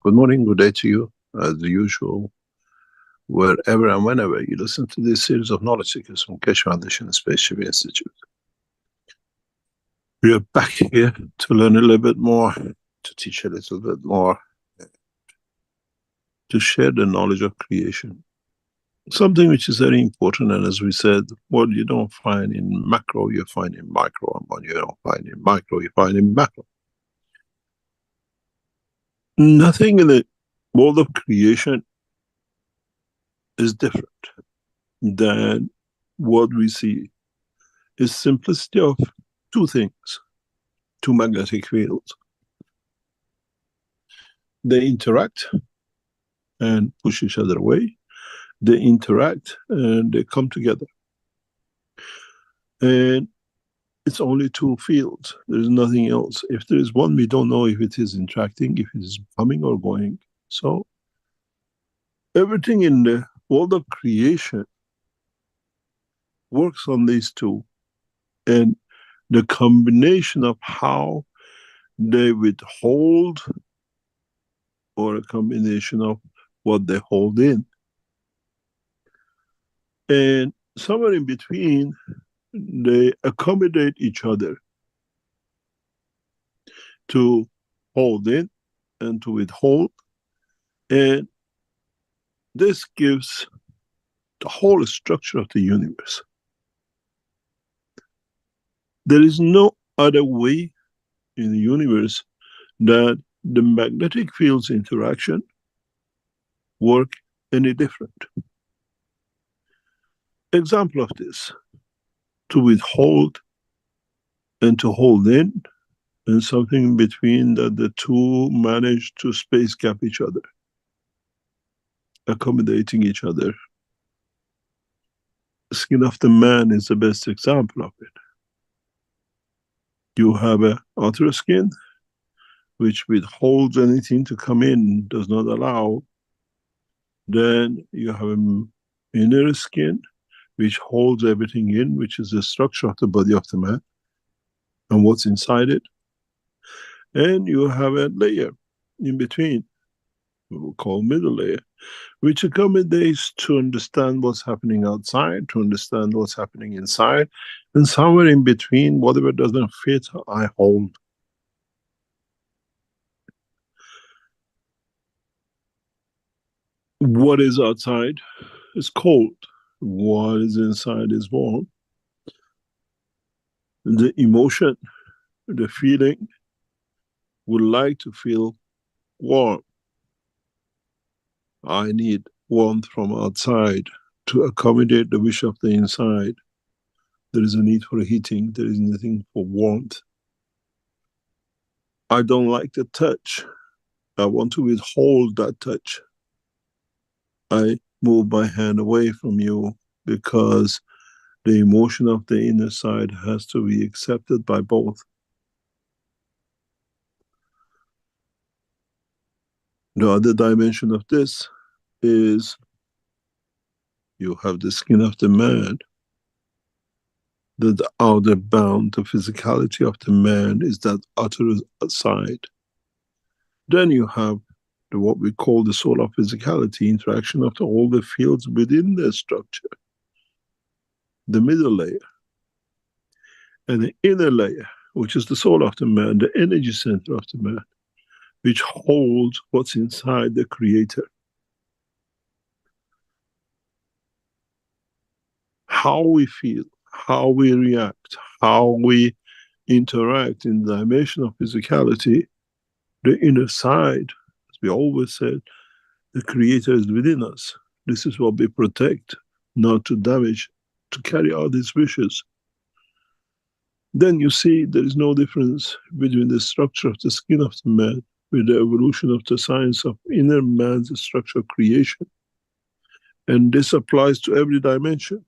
Good morning, good day to you, as usual, wherever and whenever you listen to this series of knowledge seekers from Keshe Foundation Spaceship Institute. We are back here to learn a little bit more, to teach a little bit more, to share the knowledge of creation. Something which is very important, and as we said, what you don't find in macro, you find in micro, and what you don't find in micro, you find in macro. Nothing in the world of creation is different than what we see. Is simplicity of two things, two magnetic fields. They interact and push each other away. They interact and they come together. And it's only two fields. There's nothing else. If there is one, we don't know if it is interacting, if it is coming or going. So everything in the world of creation works on these two. And the combination of how they withhold, or a combination of what they hold in. And somewhere in between, they accommodate each other to hold in and to withhold. And this gives the whole structure of the universe. There is no other way in the universe that the magnetic fields interaction work any different. Example of this, to withhold and to hold in, and something in between that the two manage to space gap each other, accommodating each other. Skin of the man is the best example of it. You have an outer skin, which withholds anything to come in, does not allow. Then you have an inner skin, which holds everything in, which is the structure of the body of the man and what's inside it. And you have a layer in between, we will call middle layer, which accommodates to understand what's happening outside, to understand what's happening inside, and somewhere in between, whatever doesn't fit, I hold. What is outside is cold. What is inside is warm. The emotion, the feeling, would like to feel warm. I need warmth from outside to accommodate the wish of the inside. There is a need for heating, there is nothing for warmth. I don't like the touch. I want to withhold that touch. I move my hand away from you because the emotion of the inner side has to be accepted by both. The other dimension of this is you have the skin of the man. The outer bound, the physicality of the man is that outer side. Then you have what we call the solar physicality, interaction of all the fields within the structure, the middle layer. And the inner layer, which is the soul of the man, the energy center of the man, which holds what's inside the creator. How we feel, how we react, how we interact in the dimension of physicality, the inner side, as we always said, the creator is within us. This is what we protect, not to damage, to carry out his wishes. Then you see there is no difference between the structure of the skin of the man with the evolution of the science of inner man's structure creation. And this applies to every dimension.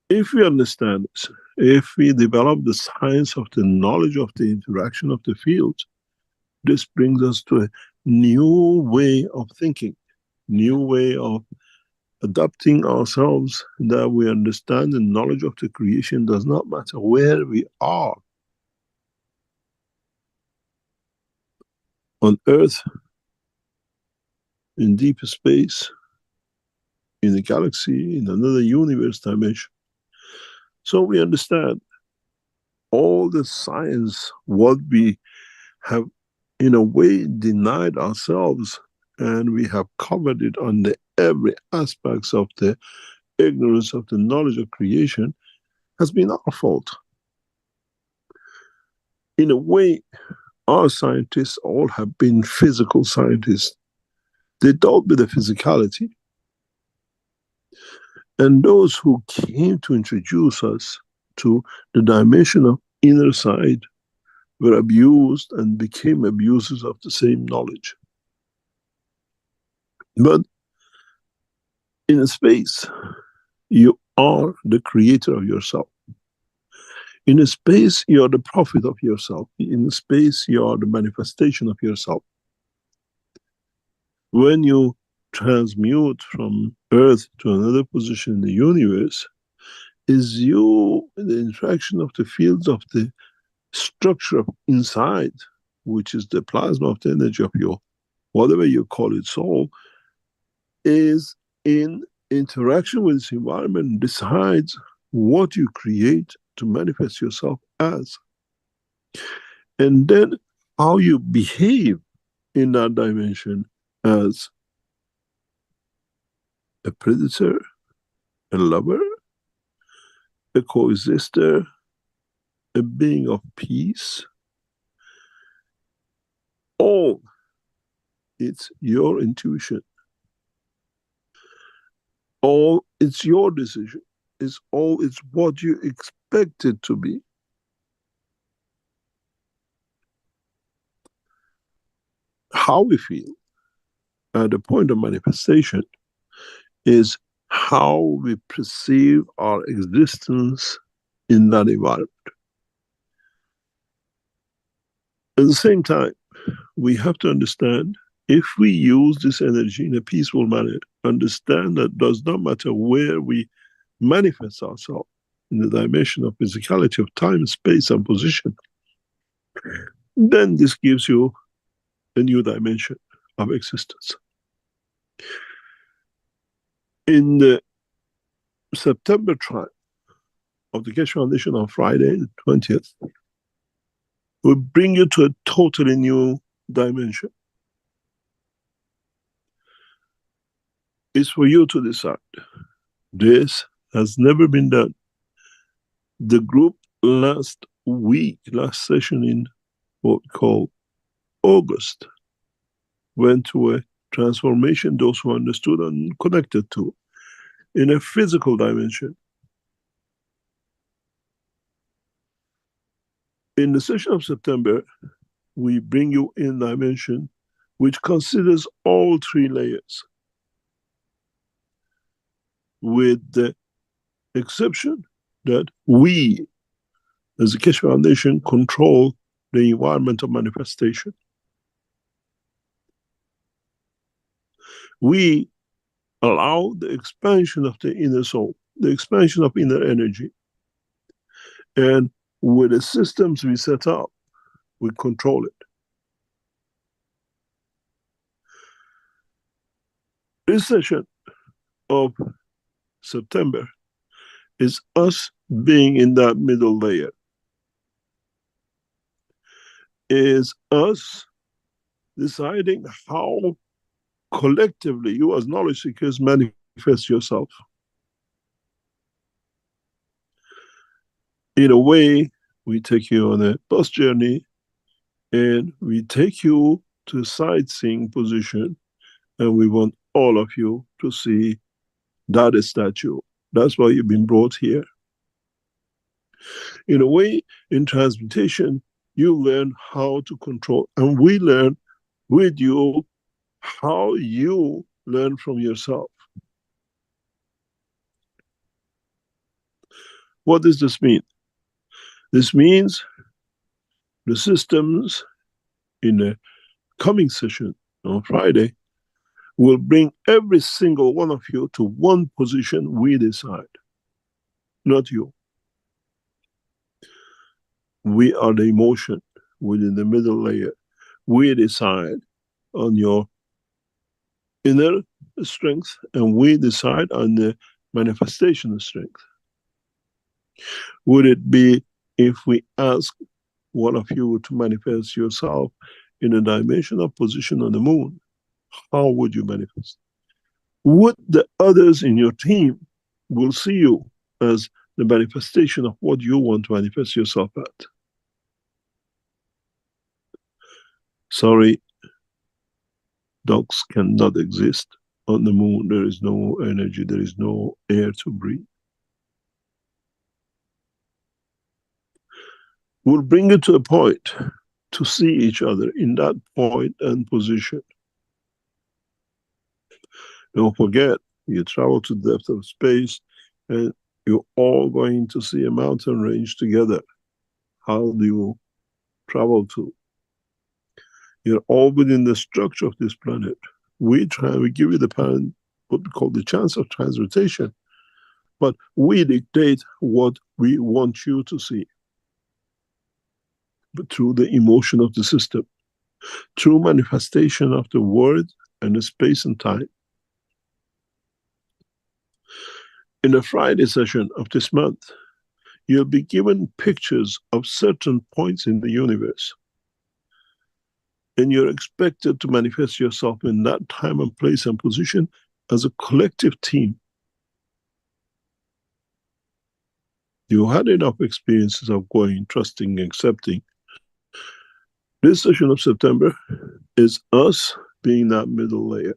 If we understand this, if we develop the science of the knowledge of the interaction of the fields, this brings us to a new way of thinking, new way of adapting ourselves, that we understand the knowledge of the creation does not matter where we are. on Earth, in deep space, in a galaxy, in another universe dimension. So we understand all the science, what we have in a way denied ourselves, and we have covered it on the every aspects of the ignorance of the knowledge of creation, has been our fault. In a way, our scientists all have been physical scientists. They dealt with the physicality. And those who came to introduce us to the dimension of inner side were abused and became abusers of the same knowledge. But in a space, you are the creator of yourself. In a space, you are the prophet of yourself. In a space, you are the manifestation of yourself. When you transmute from Earth to another position in the universe, is you, the interaction of the fields of the structure of inside, which is the plasma of the energy of your, whatever you call it, soul, is in interaction with this environment, decides what you create to manifest yourself as. And then how you behave in that dimension as a predator, a lover, a coexister, a being of peace. All it's your intuition. All it's your decision. It's what you expect it to be. How we feel at the point of manifestation is how we perceive our existence in that environment. At the same time, we have to understand, if we use this energy in a peaceful manner, understand that it does not matter where we manifest ourselves in the dimension of physicality of time, space, and position, then this gives you a new dimension of existence. In the September trial of the Keshe Foundation on Friday, the 20th, will bring you to a totally new dimension. It's for you to decide. This has never been done. The group last session in what we call August, went to a transformation, those who understood and connected to, in a physical dimension. In the session of September, we bring you in a dimension which considers all three layers, with the exception that we, as the Keshe Foundation, control the environment of manifestation. We allow the expansion of the inner soul, the expansion of inner energy. And with the systems we set up, we control it. This session of September is us being in that middle layer, is us deciding how collectively you as knowledge seekers manifest yourself. In a way, we take you on a bus journey and we take you to a sightseeing position, and we want all of you to see that statue. That's why you've been brought here. In a way, in transmutation, you learn how to control, and we learn with you how you learn from yourself. What does this mean? This means the systems in the coming session on Friday will bring every single one of you to one position we decide, not you. We are the emotion within the middle layer. We decide on your inner strength, and we decide on the manifestation of strength. Would it be if we ask one of you to manifest yourself in a dimensional position on the moon? How would you manifest? Would the others in your team will see you as the manifestation of what you want to manifest yourself at? Sorry, dogs cannot exist on the moon. There is no energy, there is no air to breathe. We'll bring it to a point to see each other in that point and position. Don't forget, you travel to the depth of space and you're all going to see a mountain range together. How do you travel to? You're all within the structure of this planet. We give you the what we call the chance of transmutation, but we dictate what we want you to see. But through the emotion of the system, through manifestation of the word and the space and time. In the Friday session of this month, you'll be given pictures of certain points in the universe. And you're expected to manifest yourself in that time and place and position as a collective team. You had enough experiences of going, trusting, accepting. This session of September is us being that middle layer.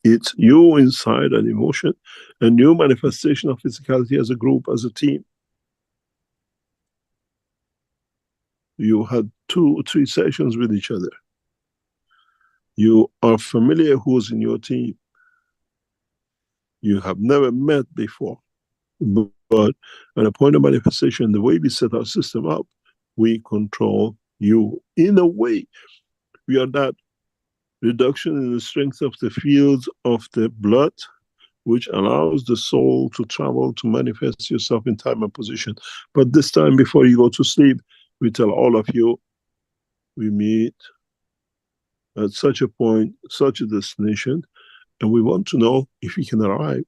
It's you inside an emotion, a new manifestation of physicality as a group, as a team. You had 2 or 3 sessions with each other. You are familiar who's in your team. You have never met before. But at a point of manifestation, the way we set our system up, we control you. In a way, we are that reduction in the strength of the fields of the blood, which allows the soul to travel, to manifest yourself in time and position. But this time, before you go to sleep, we tell all of you, we meet at such a point, such a destination, and we want to know if we can arrive.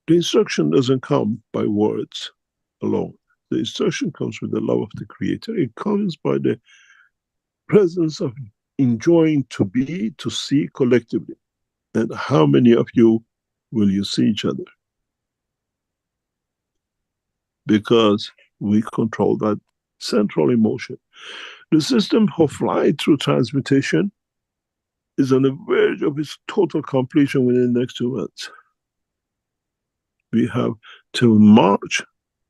The instruction doesn't come by words alone. The instruction comes with the love of the Creator. It comes by the presence of enjoying to be, to see collectively. And how many of you will you see each other? Because we control that central emotion. The system of flight through transmutation is on the verge of its total completion within the next 2 months. We have till March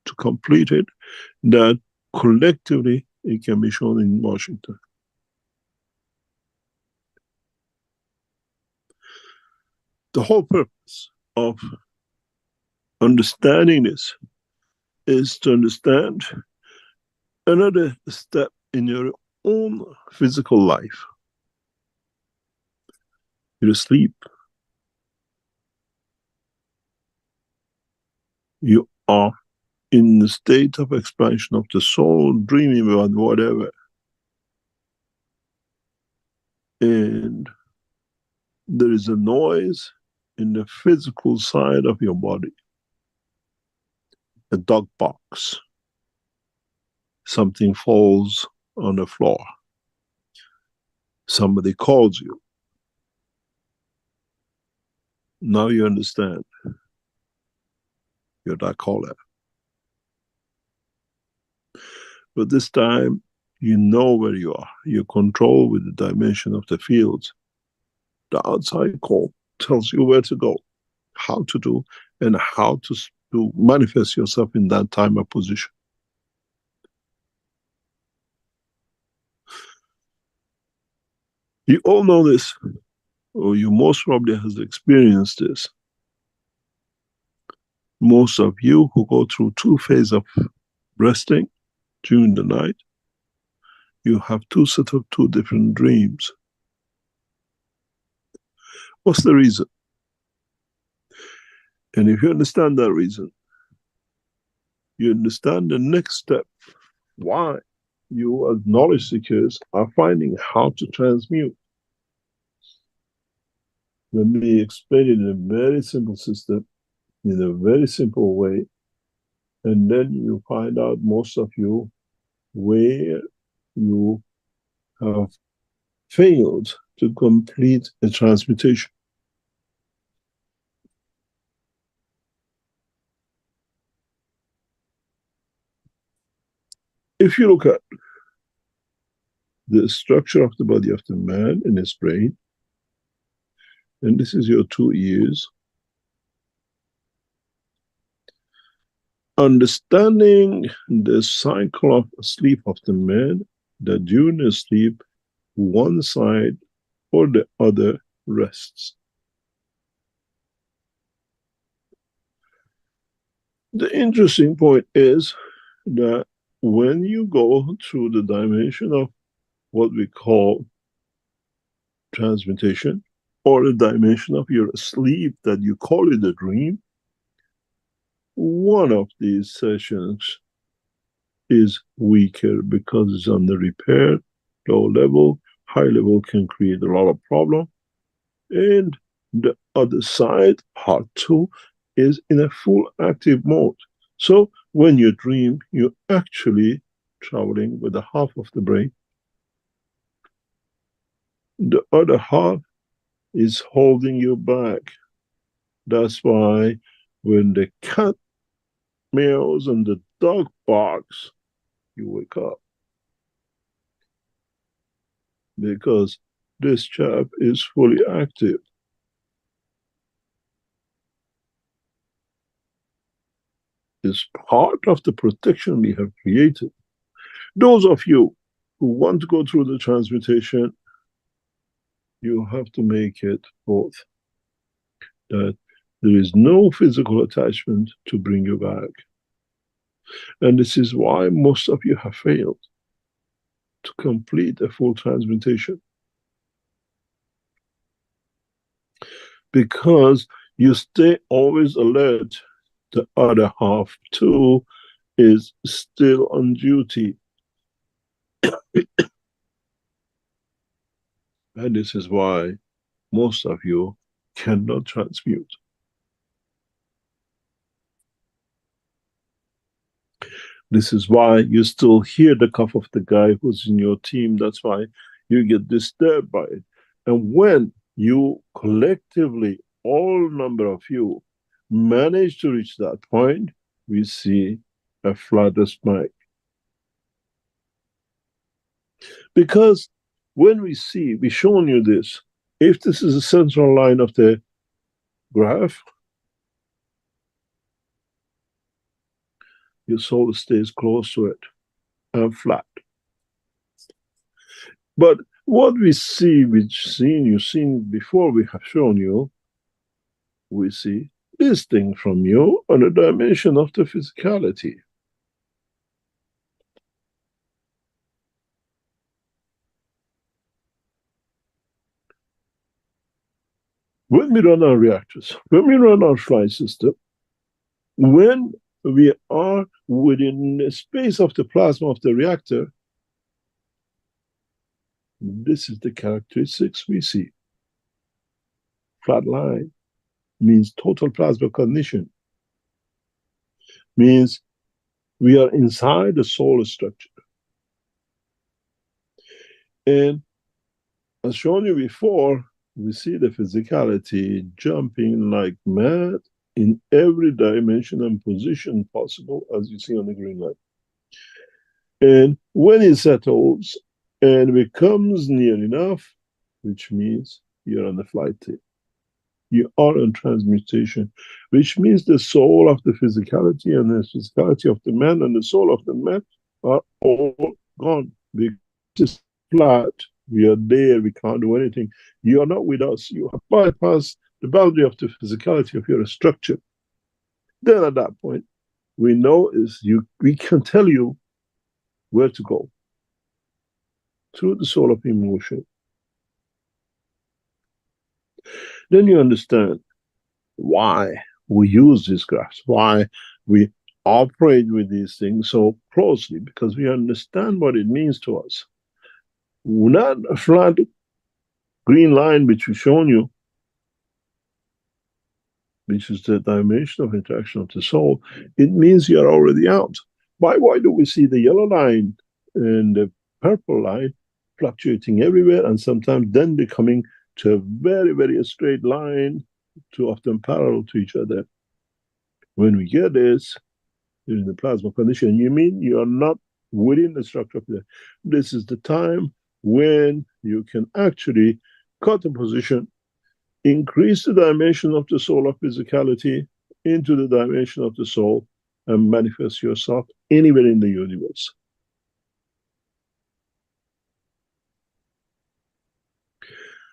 to complete it, that collectively it can be shown in Washington. The whole purpose of understanding this is to understand another step in your own physical life. You're asleep. You are in the state of expansion of the soul, dreaming about whatever. And there is a noise in the physical side of your body. A dog barks. Something falls on the floor. Somebody calls you. Now you understand. You're that caller. But this time, you know where you are. You control with the dimension of the fields. The outside call tells you where to go, how to do, and how to manifest yourself in that time or position. You all know this, or you most probably has experienced this. Most of you who go through 2 phases of resting during the night, you have 2 sets of 2 different dreams. What's the reason? And if you understand that reason, you understand the next step, why you as knowledge seekers are finding how to transmute. Let me explain it in a very simple system, in a very simple way, and then you find out, most of you, where you have failed to complete a transmutation. If you look at the structure of the body of the man in his brain, and this is your 2 ears, understanding the cycle of sleep of the man, that during the sleep, one side or the other rests. The interesting point is that when you go through the dimension of what we call transmutation, or the dimension of your sleep that you call it a dream, one of these sessions is weaker because it's on the repair, low level. High level can create a lot of problem. And the other side, part 2, is in a full active mode. So when you dream, you're actually traveling with the half of the brain. The other half is holding you back. That's why when the cat meows and the dog barks, you wake up. Because this chap is fully active. It's part of the protection we have created. Those of you who want to go through the transmutation, you have to make it both. That there is no physical attachment to bring you back. And this is why most of you have failed to complete a full transmutation. Because you stay always alert, the other half too is still on duty. And this is why most of you cannot transmute. This is why you still hear the cough of the guy who's in your team. That's why you get disturbed by it. And when you collectively, all number of you, manage to reach that point, we see a flatter spike. Because when we see, we've shown you this, if this is the central line of the graph, your soul stays close to it and flat. But what we see, you've seen before, we have shown you, we see distinct from you on a dimension of the physicality. When we run our reactors, when we run our flight system, when we are within the space of the plasma of the reactor, this is the characteristics we see. Flat line means total plasma cognition, means we are inside the solar structure. And as shown you before, we see the physicality jumping like mad in every dimension and position possible, as you see on the green line. And when it settles and becomes near enough, which means you're on the flight tape, you are on transmutation, which means the soul of the physicality and the physicality of the man and the soul of the man are all gone. Because it's flat, we are there, we can't do anything. You are not with us. You have bypassed the boundary of the physicality of your structure. Then at that point, we know we can tell you where to go through the soul of emotion. Then you understand why we use these graphs, why we operate with these things so closely because we understand what it means to us. Not a flat green line which we've shown you, which is the dimension of interaction of the soul. It means you're already out. Why do we see the yellow line and the purple line fluctuating everywhere and sometimes then becoming to a very, very straight line, two of them parallel to each other? When we get this in the plasma condition, you mean you are not within the structure of the. This is the time when you can actually cut the position, increase the dimension of the soul of physicality into the dimension of the soul, and manifest yourself anywhere in the universe.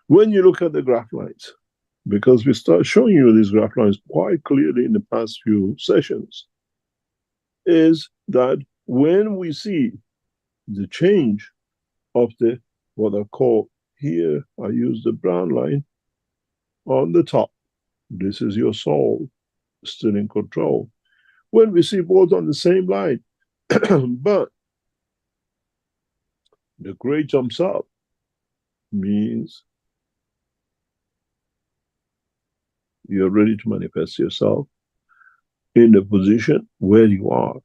When you look at the graph lines, because we start showing you these graph lines quite clearly in the past few sessions, is that when we see the change of the, what I call here, I use the brown line on the top. This is your soul still in control. When we see both on the same line, but the gray jumps up, means you're ready to manifest yourself in the position where you are.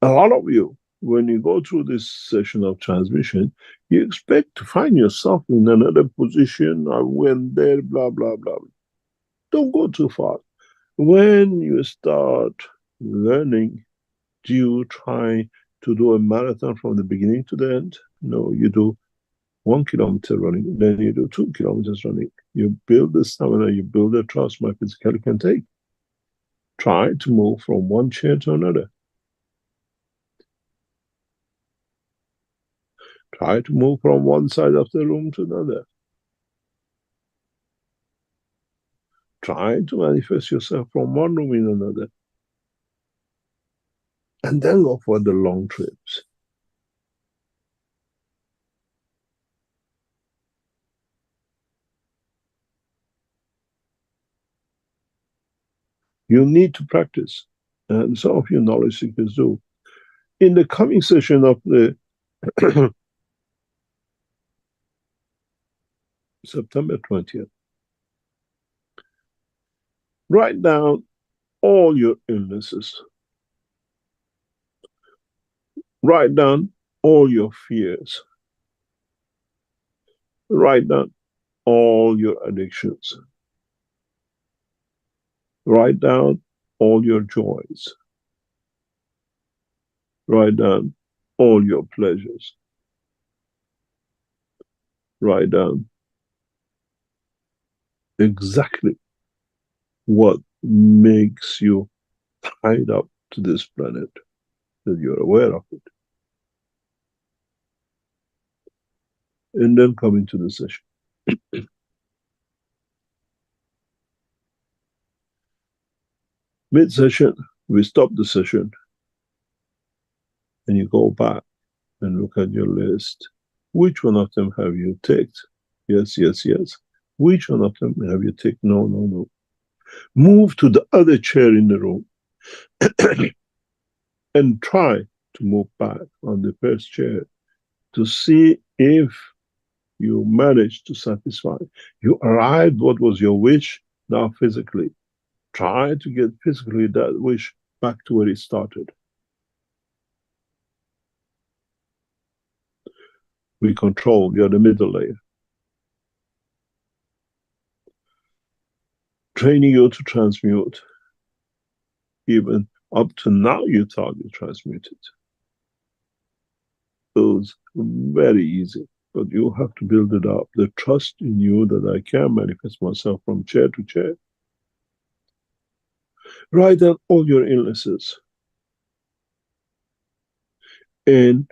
A lot of you, when you go through this session of transmission, you expect to find yourself in another position. I went there, blah, blah, blah. Don't go too far. When you start learning, do you try to do a marathon from the beginning to the end? No, you do 1 kilometer running, then you do 2 kilometers running. You build the stamina, you build the trust my physicality can take. Try to move from one chair to another. Try to move from one side of the room to another. Try to manifest yourself from one room in another. And then go for the long trips. You need to practice. And some of you knowledge seekers do. In the coming session of the September 20th, write down all your illnesses. Write down all your fears. Write down all your addictions. Write down all your joys. Write down all your pleasures. Write down exactly what makes you tied up to this planet, that you're aware of it. And then come into the session. Mid-session, we stop the session and you go back and look at your list. Which one of them have you ticked? Yes, yes, yes. Which one of them have you ticked? No, no, no. Move to the other chair in the room and try to move back on the first chair to see if you manage to satisfy. You arrived, what was your wish? Now physically. Try to get physically that wish back to where it started. We control, you're the middle layer. Training you to transmute. Even up to now, you thought you transmuted. It was very easy, but you have to build it up. The trust in you that I can manifest myself from chair to chair. Write down all your illnesses. And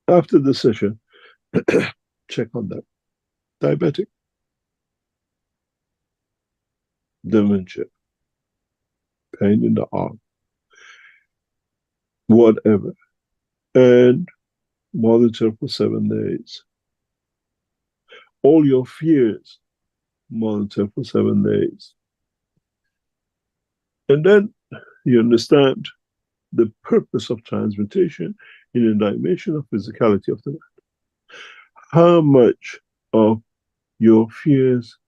after the session, check on them. Diabetic, dementia, pain in the arm, whatever. And monitor for 7 days. All your fears monitor for 7 days. And then you understand the purpose of transmutation in a dimension of physicality of the mind. How much of your fears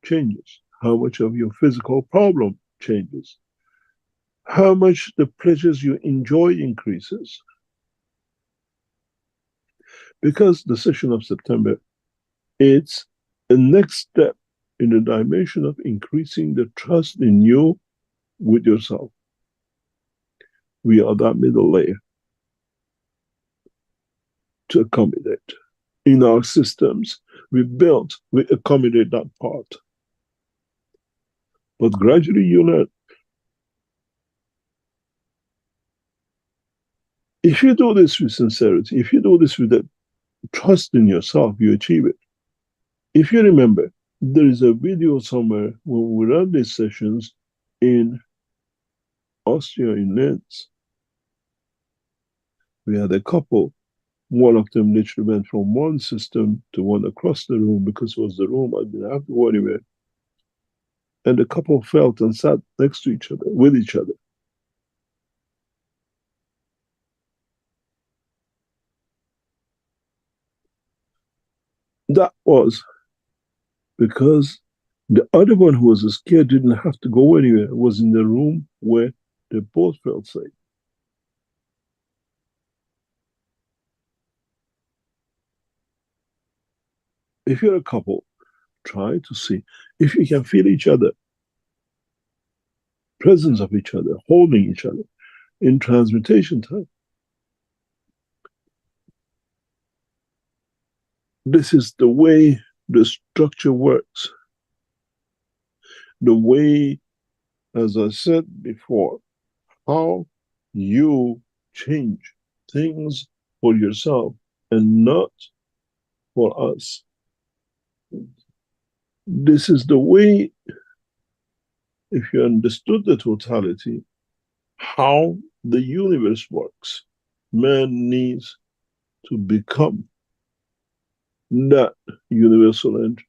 changes, how much of your physical problem changes, how much the pleasures you enjoy increases. Because the session of September, it's a next step in the dimension of increasing the trust in you with yourself. We are that middle layer to accommodate. In our systems, we accommodate that part. But gradually you learn. If you do this with sincerity, if you do this with that trust in yourself, you achieve it. If you remember, there is a video somewhere when we run these sessions in Austria, in Linz. We had a couple. One of them literally went from one system to one across the room because it was the room I didn't have to go anywhere. And the couple felt and sat next to each other, with each other. That was because the other one who was scared didn't have to go anywhere, was in the room where they both felt safe. If you're a couple, try to see if you can feel each other, presence of each other, holding each other in transmutation time. This is the way the structure works. The way, as I said before, how you change things for yourself and not for us. This is the way, if you understood the totality, how the universe works. Man needs to become that universal entity.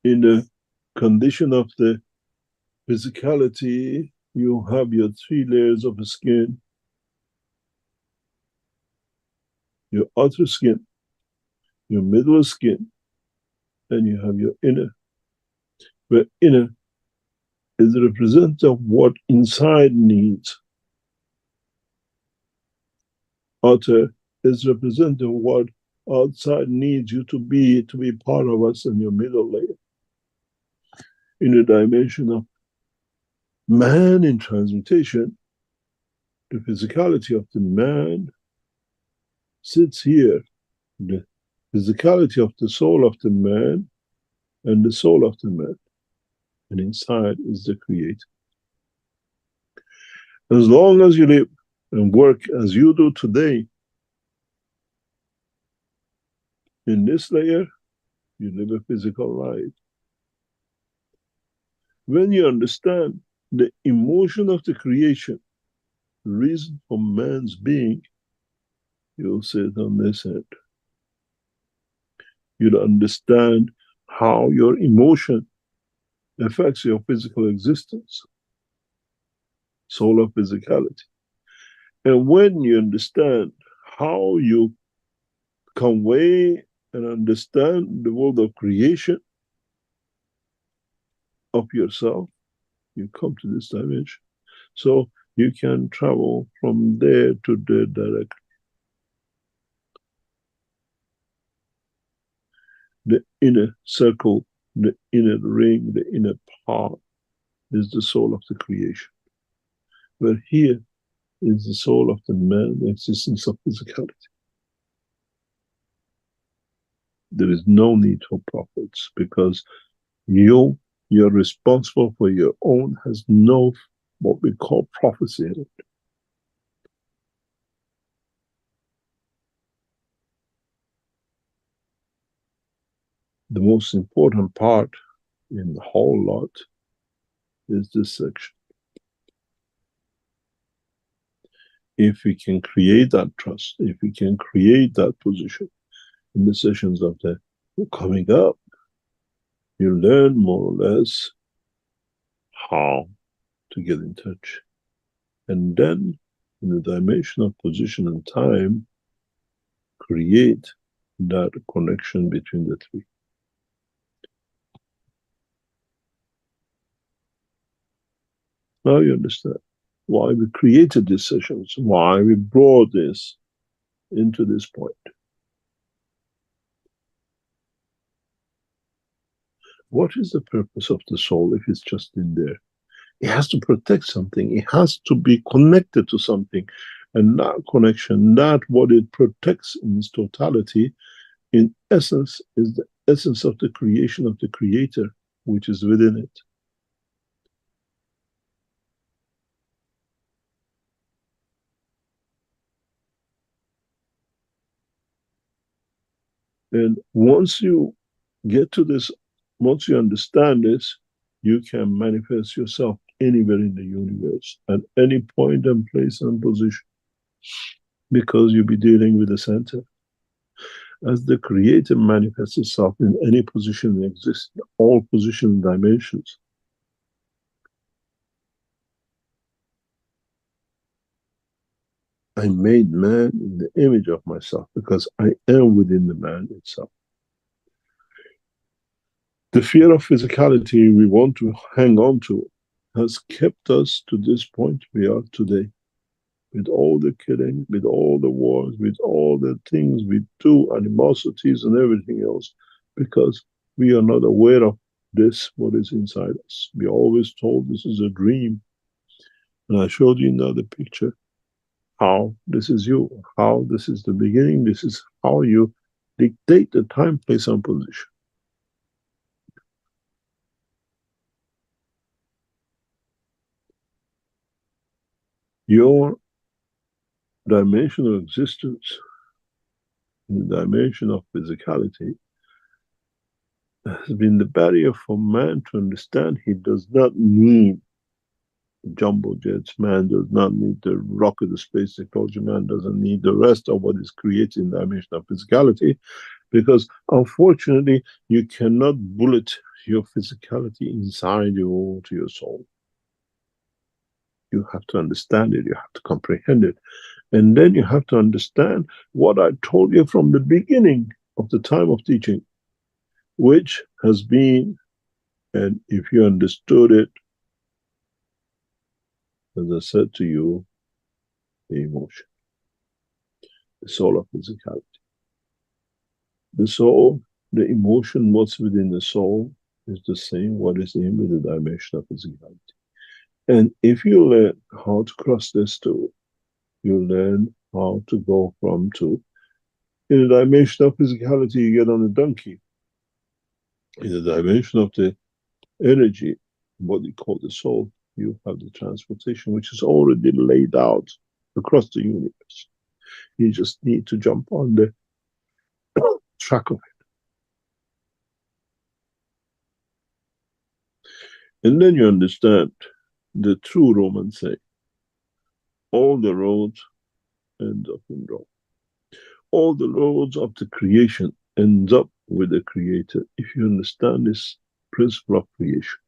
In the condition of the physicality, you have your 3 layers of skin, your outer skin, your middle skin, and you have your inner. Where inner is representative of what inside needs. Outer is representative of what outside needs you to be part of us, in your middle layer. In the dimension of man in transmutation, the physicality of the man sits here. The physicality of the soul of the man and the soul of the man. And inside is the creator. As long as you live and work as you do today, in this layer, you live a physical life. When you understand the emotion of the creation, reason for man's being, you'll sit on this end. You'll understand how your emotion affects your physical existence, solar physicality. And when you understand how you convey and understand the world of creation of yourself, you come to this dimension. So you can travel from there to there directly. The inner circle, the inner ring, the inner part is the soul of the creation. But here is the soul of the man, the existence of physicality. There is no need for prophets because you're responsible for your own, has no what we call prophecy in it. The most important part in the whole lot is this section. If we can create that trust, if we can create that position in the sessions of the coming up, You learn more or less how to get in touch. And then, in the dimension of position and time, create that connection between the three. Now you understand why we created these sessions, why we brought this into this point. What is the purpose of the soul if it's just in there? It has to protect something. It has to be connected to something. And that connection, that what it protects in its totality, in essence, is the essence of the creation of the creator, which is within it. And once you get to this, once you understand this, you can manifest yourself anywhere in the universe at any point and place and position, because you'll be dealing with the center. As the creator manifests itself in any position that exists, all position and dimensions. I made man in the image of myself because I am within the man itself. The fear of physicality we want to hang on to has kept us to this point we are today. With all the killing, with all the wars, with all the things we do, animosities and everything else, because we are not aware of this, what is inside us. We are always told this is a dream. And I showed you in the other picture how this is you, how this is the beginning, this is how you dictate the time, place, and position. Your dimension of existence, in the dimension of physicality, has been the barrier for man to understand he does not need jumbo jets, man does not need the rocket, the space technology, man doesn't need the rest of what is created in the dimension of physicality, because unfortunately you cannot bullet your physicality inside you to your soul. You have to understand it, you have to comprehend it, and then you have to understand what I told you from the beginning of the time of teaching, which has been, and if you understood it, as I said to you, the emotion, the soul of physicality. The soul, the emotion, what's within the soul is the same what is in with the dimension of physicality. And if you learn how to cross this two, you learn how to go from to. In the dimension of physicality, you get on a donkey. In the dimension of the energy, what you call the soul, you have the transportation, which is already laid out across the universe. You just need to jump on the track of it. And then you understand the true Roman saying, all the roads end up in Rome. All the roads of the creation ends up with the creator, if you understand this principle of creation.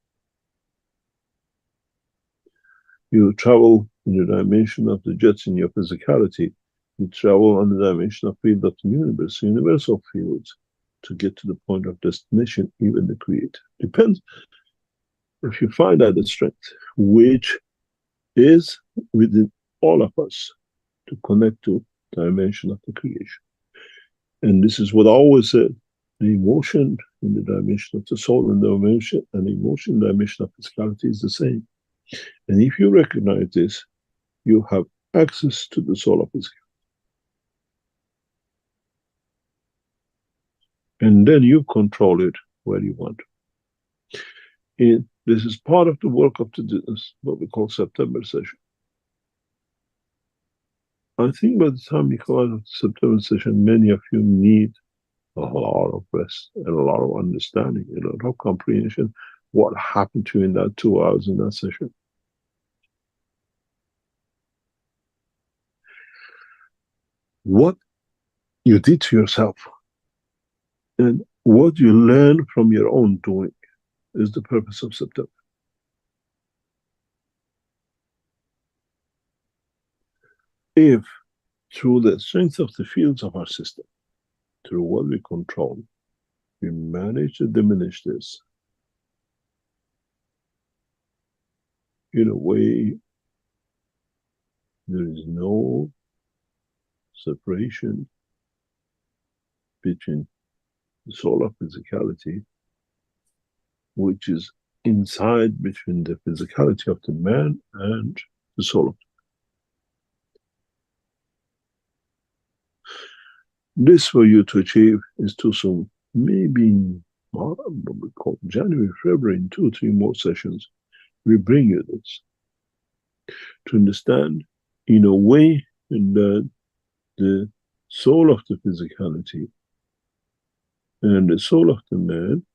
You travel in the dimension of the jets in your physicality. You travel on the dimension of field of the universe, universal fields, to get to the point of destination, even the creator. Depends if you find out the strength, which is within all of us, to connect to the dimension of the creation. And this is what I always said, the emotion in the dimension of the soul and the emotion and the emotion dimension of physicality is the same. And if you recognize this, you have access to the soul of physicality. And then you control it where you want. And this is part of the work of what we call September session. I think by the time you come out of the September session, many of you need a lot of rest and a lot of understanding, a lot of comprehension, what happened to you in that 2 hours in that session. What you did to yourself and what you learn from your own doing. is the purpose of September. If through the strength of the fields of our system, through what we control, we manage to diminish this in a way there is no separation between the solar physicality, which is inside between the physicality of the man and the soul of this for you to achieve is too soon. Maybe in what we call January, February, in 2 or 3 more sessions, we bring you this to understand in a way that the soul of the physicality and the soul of the man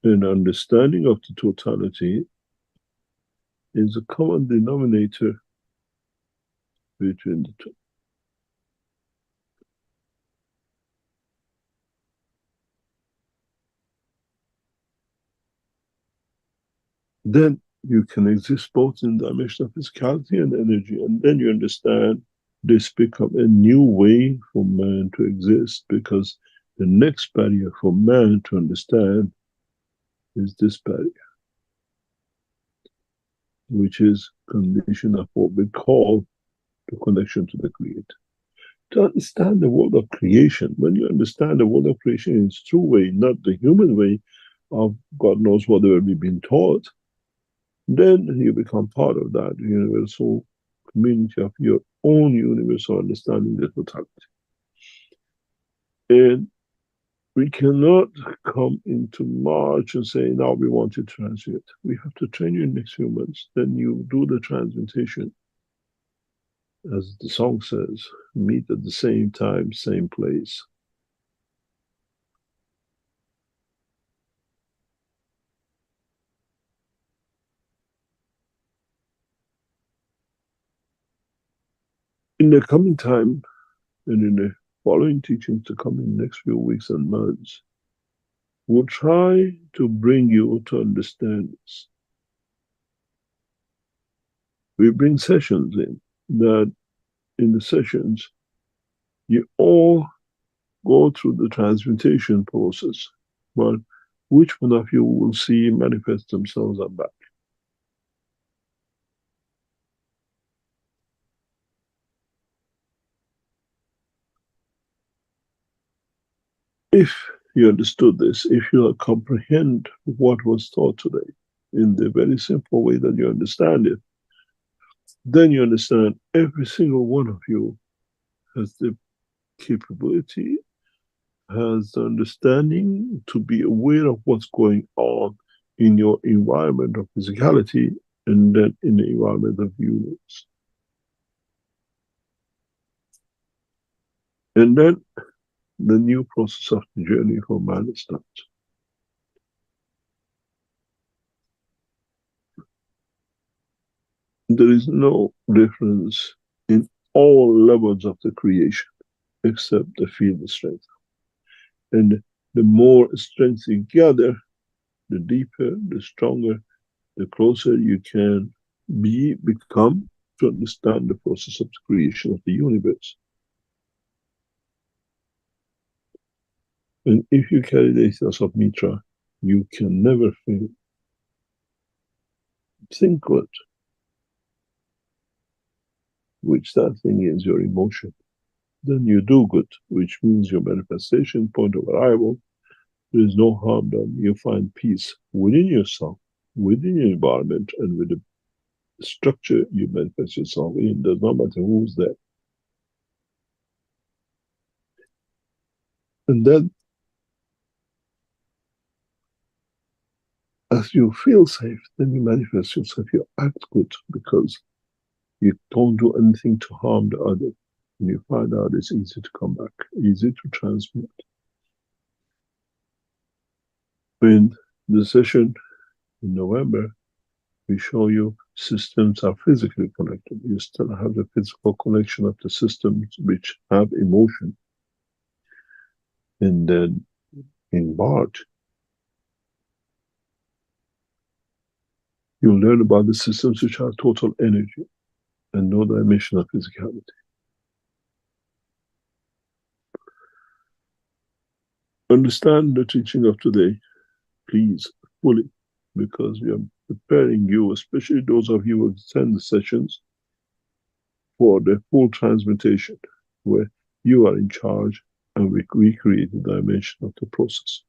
and understanding of the totality is a common denominator between the two. Then you can exist both in the dimension of physicality and energy, and then you understand this become a new way for man to exist, because the next barrier for man to understand is this barrier, which is condition of what we call the connection to the Creator. To understand the world of creation, when you understand the world of creation in its true way, not the human way of God knows whatever we've been taught, then you become part of that universal community of your own universal understanding the totality. And we cannot come into March and say, now we want to transmit. We have to train you in next few months. Then you do the transmutation. As the song says, meet at the same time, same place. In the coming time, and in the following teachings to come in the next few weeks and months, we'll try to bring you to understand this. We bring sessions in that in the sessions, you all go through the transmutation process, but which one of you will see manifest themselves and back? If you understood this, if you comprehend what was taught today in the very simple way that you understand it, then you understand every single one of you has the capability, has the understanding to be aware of what's going on in your environment of physicality and then in the environment of the universe. And then the new process of the journey for man starts. There is no difference in all levels of the creation except the field of strength. And the more strength you gather, the deeper, the stronger, the closer you can become to understand the process of the creation of the universe. And if you carry the ethos of Mitra, you can never fail. Think good, which that thing is your emotion. Then you do good, which means your manifestation point of arrival. There is no harm done. You find peace within yourself, within your environment, and with the structure you manifest yourself in. Does not matter who's there. And then, as you feel safe, then you manifest yourself. You act good because you don't do anything to harm the other. And you find out it's easy to come back, easy to transmit. In the session in November, we show you systems are physically connected. You still have the physical connection of the systems which have emotion. And then in March, You'll learn about the systems which have total energy and no dimension of physicality. Understand the teaching of today, please, fully, because we are preparing you, especially those of you who attend the sessions, for the full transmutation, where you are in charge and we recreate the dimension of the process.